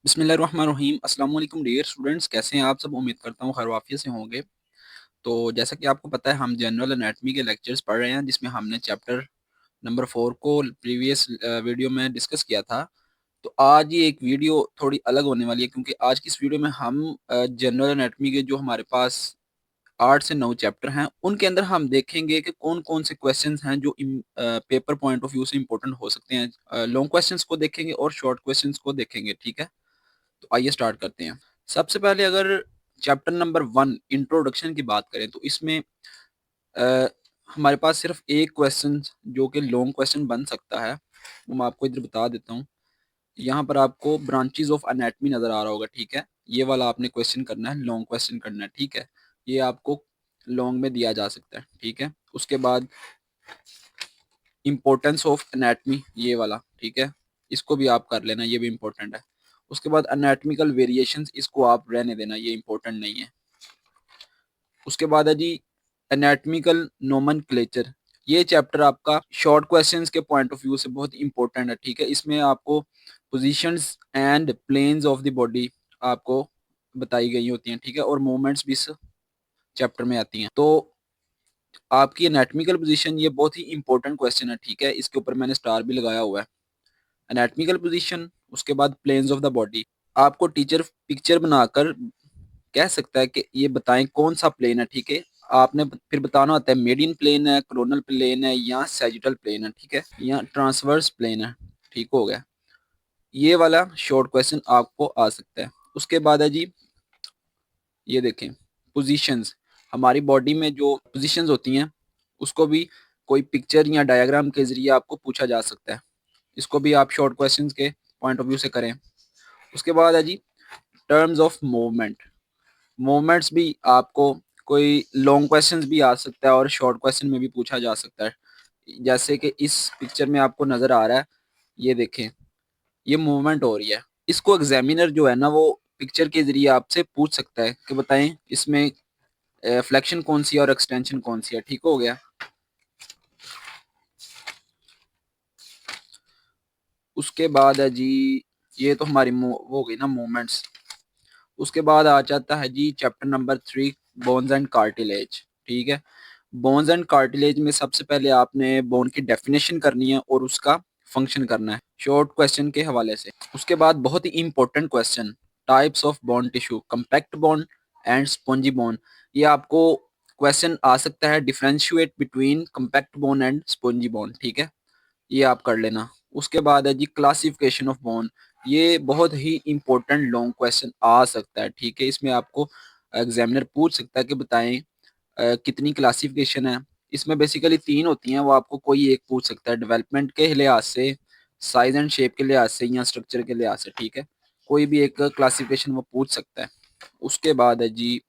बिस्मिल्लाहिर्रहमानिर्रहीम अस्सलाम वालेकुम डियर स्टूडेंट्स, कैसे हैं आप सब। उम्मीद करता हूँ खैर वाफियत से होंगे। तो जैसा कि आपको पता है, हम जनरल एनाटमी के लेक्चर्स पढ़ रहे हैं, जिसमें हमने चैप्टर नंबर 4 को प्रीवियस वीडियो में डिस्कस किया था। तो आज ये एक वीडियो थोड़ी अलग होने वाली है, क्योंकि आज की इस वीडियो में हम जनरल एनाटमी के जो हमारे पास 8 से 9 चैप्टर हैं, उनके अंदर हम देखेंगे कि कौन कौन से क्वेश्चंस हैं जो पेपर पॉइंट ऑफ व्यू से इंपॉर्टेंट हो सकते हैं। लॉन्ग क्वेश्चंस को देखेंगे और शॉर्ट क्वेश्चंस को देखेंगे, ठीक है। तो आइए स्टार्ट करते हैं। सबसे पहले अगर चैप्टर नंबर 1 इंट्रोडक्शन की बात करें, तो इसमें अ, हमारे पास सिर्फ एक क्वेश्चन जो कि लॉन्ग क्वेश्चन बन सकता है, वो मैं आपको इधर बता देता हूँ। यहाँ पर आपको ब्रांचेस ऑफ एनाटमी नजर आ रहा होगा, ठीक है। ये वाला आपने क्वेश्चन करना है, लॉन्ग क्वेश्चन करना है, ठीक है। ये आपको लॉन्ग में दिया जा सकता है, ठीक है। उसके बाद इम्पोर्टेंस ऑफ एनाटमी, ये वाला, ठीक है। इसको भी आप कर लेना, ये भी इम्पोर्टेंट है। उसके बाद एनाटमिकल वेरिएशंस, इसको आप रहने देना, ये इम्पोर्टेंट नहीं है। उसके बाद है जी एनाटमिकल नोमेनक्लेचर। ये चैप्टर आपका शॉर्ट क्वेश्चंस के पॉइंट ऑफ व्यू से बहुत इंपॉर्टेंट है, ठीक है। इसमें आपको positions and planes of the body आपको बताई गई होती हैं, ठीक है, और मूवमेंट्स भी इस चैप्टर में आती हैं। तो आपकी एनाटमिकल पोजीशन ये बहुत ही इंपॉर्टेंट क्वेश्चन है, ठीक है। इसके ऊपर मैंने स्टार भी लगाया हुआ है। एनाटमिकल पोजीशन, उसके बाद प्लेन्स ऑफ द बॉडी। आपको टीचर पिक्चर बनाकर कह सकता है कि ये बताएं कौन सा प्लेन है, ठीक है। आपने फिर बताना होता है मीडियन प्लेन है, कोरोनल प्लेन है, या सैजिटल प्लेन है, ठीक है, या ट्रांसवर्स प्लेन है। ठीक हो गया। ये वाला शॉर्ट क्वेश्चन आपको आ सकता है। उसके बाद है जी, ये देखें पोजीशंस। हमारी बॉडी में जो पोजीशंस होती हैं, उसको भी कोई पिक्चर या डायग्राम के जरिए आपको पूछा जा सकता है। इसको भी आप शॉर्ट क्वेश्चंस के पॉइंट ऑफ व्यू से करें। उसके बाद है जी टर्म्स ऑफ मूवमेंट। मूवमेंट्स भी आपको कोई लॉन्ग क्वेश्चंस भी आ सकता है और शॉर्ट क्वेश्चन में भी पूछा जा सकता है। जैसे कि इस पिक्चर में आपको नजर आ रहा है, ये देखें, ये मूवमेंट हो रही है। इसको एग्जामिनर जो है ना, वो पिक्चर के जरिए आपसे पूछ सकता है कि बताएं इसमें फ्लेक्शन कौन सी है और एक्सटेंशन कौन सी है। ठीक हो गया। उसके बाद है जी, ये तो हमारी वो हो गई ना मूवमेंट्स। उसके बाद आ जाता है जी chapter number 3, bones and cartilage, ठीक है। बोन्स एंड कार्टिलेज में सबसे पहले आपने बोन की डेफिनेशन करनी है और उसका फंक्शन करना है, शॉर्ट क्वेश्चन के हवाले से। उसके बाद बहुत ही important question, types of bone tissue, compact bone and spongy bone. ये आपको क्वेश्चन आ सकता है, differentiate between compact bone and spongy bone, ठीक है। ये आप कर लेना। उसके बाद है जी क्लासिफिकेशन ऑफ बोन। ये बहुत ही इंपॉर्टेंट लॉन्ग क्वेश्चन आ सकता है, ठीक है। इसमें आपको एग्जामिनर पूछ सकता है कि बताएं कितनी क्लासिफिकेशन है। इसमें बेसिकली 3 होती हैं, वो आपको कोई एक पूछ सकता है, डेवलपमेंट के लिहाज से, साइज एंड शेप के लिहाज से, या स्ट्रक्चर के लिहाज से, ठीक है। कोई भी एक क्लासिफिकेशन वो पूछ सकता है। उसके बाद है जी,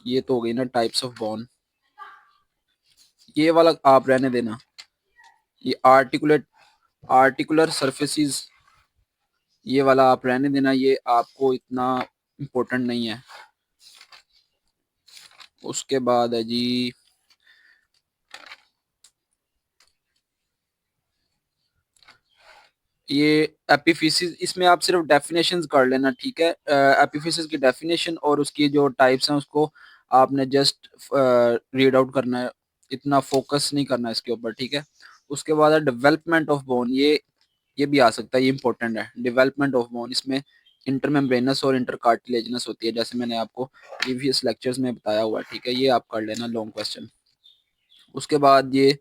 ये तो हो गई ना टाइप्स ऑफ बोन, ये वाला आप रहने देना। ये आर्टिकुलर सरफेसिस, ये वाला आप रहने देना, ये आपको इतना इम्पोर्टेंट नहीं है। उसके बाद है जी, ये एपिफिसिस, इसमें आप सिर्फ डेफिनेशंस कर लेना, ठीक है। एपिफिसिस की डेफिनेशन और उसकी जो टाइप्स हैं उसको आपने जस्ट रीड आउट करना है, इतना फोकस नहीं करना है इसके ऊपर, ठीक है। उसके बाद है डेवलपमेंट ऑफ बोन। ये भी आ सकता है, ये इंपॉर्टेंट है, डेवलपमेंट ऑफ बोन। इसमें इंटरमेम्ब्रेनस और इंटरकार्टिलेजनस होती है, जैसे मैंने आपको प्रीवियस लेक्चर्स में बताया हुआ है, ठीक है। ये आप कर लेना लॉन्ग क्वेश्चन। उसके बाद ये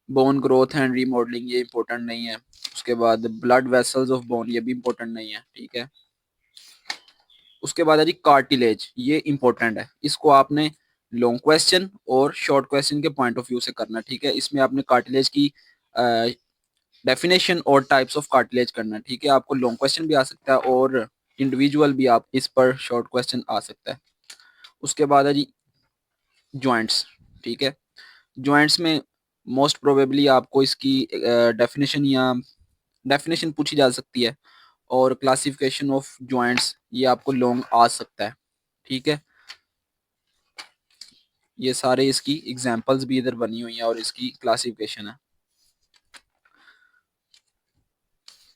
बोन ग्रोथ एंड रीमॉडलिंग, ये इंपॉर्टेंट नहीं है। उसके बाद ब्लड वेसल्स ऑफ बोन, ये भी इंपॉर्टेंट नहीं है, ठीक है। उसके बाद है जी कार्टिलेज, ये इंपॉर्टेंट है। इसको आपने लॉन्ग क्वेश्चन और शॉर्ट क्वेश्चन के पॉइंट ऑफ व्यू से करना, ठीक है। इसमें आपने कार्टिलेज की डेफिनेशन और टाइप्स ऑफ कार्टिलेज करना, ठीक है। आपको लॉन्ग क्वेश्चन भी आ सकता है और इंडिविजुअल भी आप इस पर शॉर्ट क्वेश्चन आ सकता है। उसके बाद है जी जॉइंट्स, ठीक है। जॉइंट्स में मोस्ट प्रोबेबली आपको इसकी डेफिनेशन या डेफिनेशन पूछी जा सकती है, और क्लासिफिकेशन ऑफ जॉइंट्स ये आपको लॉन्ग आ सकता है, ठीक है। ये सारे इसकी एग्जांपल्स भी इधर बनी हुई हैं और इसकी क्लासिफिकेशन है।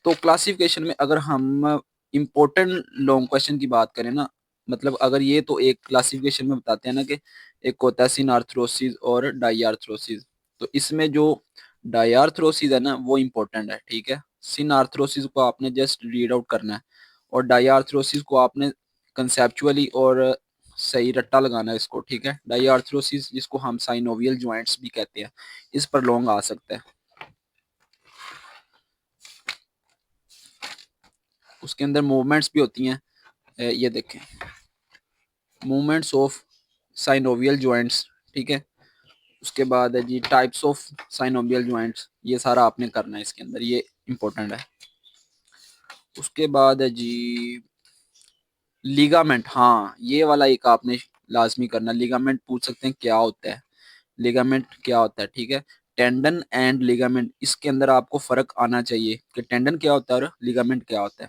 तो क्लासिफिकेशन में अगर हम इम्पोर्टेंट लॉन्ग क्वेश्चन की बात करें ना, मतलब अगर ये तो एक क्लासिफिकेशन में बताते हैं ना कि एक होता है सिनार्थ्रोसिस और डाईआर्थ्रोसिस। तो इसमें जो डाईआर्थ्रोसिस है ना वो इम्पोर्टेंट है, ठीक है। सिनार्थ्रोसिस को आपने जस्ट रीड आउट करना है, और डाईआर्थ्रोसिस को आपने कंसेप्चुअली और सही रट्टा लगाना है इसको, ठीक है। डाईआर्थ्रोसिस जिसको हम साइनोवियल ज्वाइंट्स भी कहते हैं, इस पर लॉन्ग आ सकता है। उसके अंदर मूवमेंट्स भी होती हैं, ये देखें, मूवमेंट्स ऑफ साइनोवियल जॉइंट्स, ठीक है। उसके बाद है जी टाइप्स ऑफ साइनोवियल जॉइंट्स, ये सारा आपने करना है इसके अंदर, ये इंपॉर्टेंट है। उसके बाद है जी लिगामेंट, हाँ ये वाला एक आपने लाजमी करना। लिगामेंट पूछ सकते हैं क्या होता है, लिगामेंट क्या होता है, ठीक है। टेंडन एंड लिगामेंट, इसके अंदर आपको फर्क आना चाहिए कि टेंडन क्या होता है और लिगामेंट क्या होता है।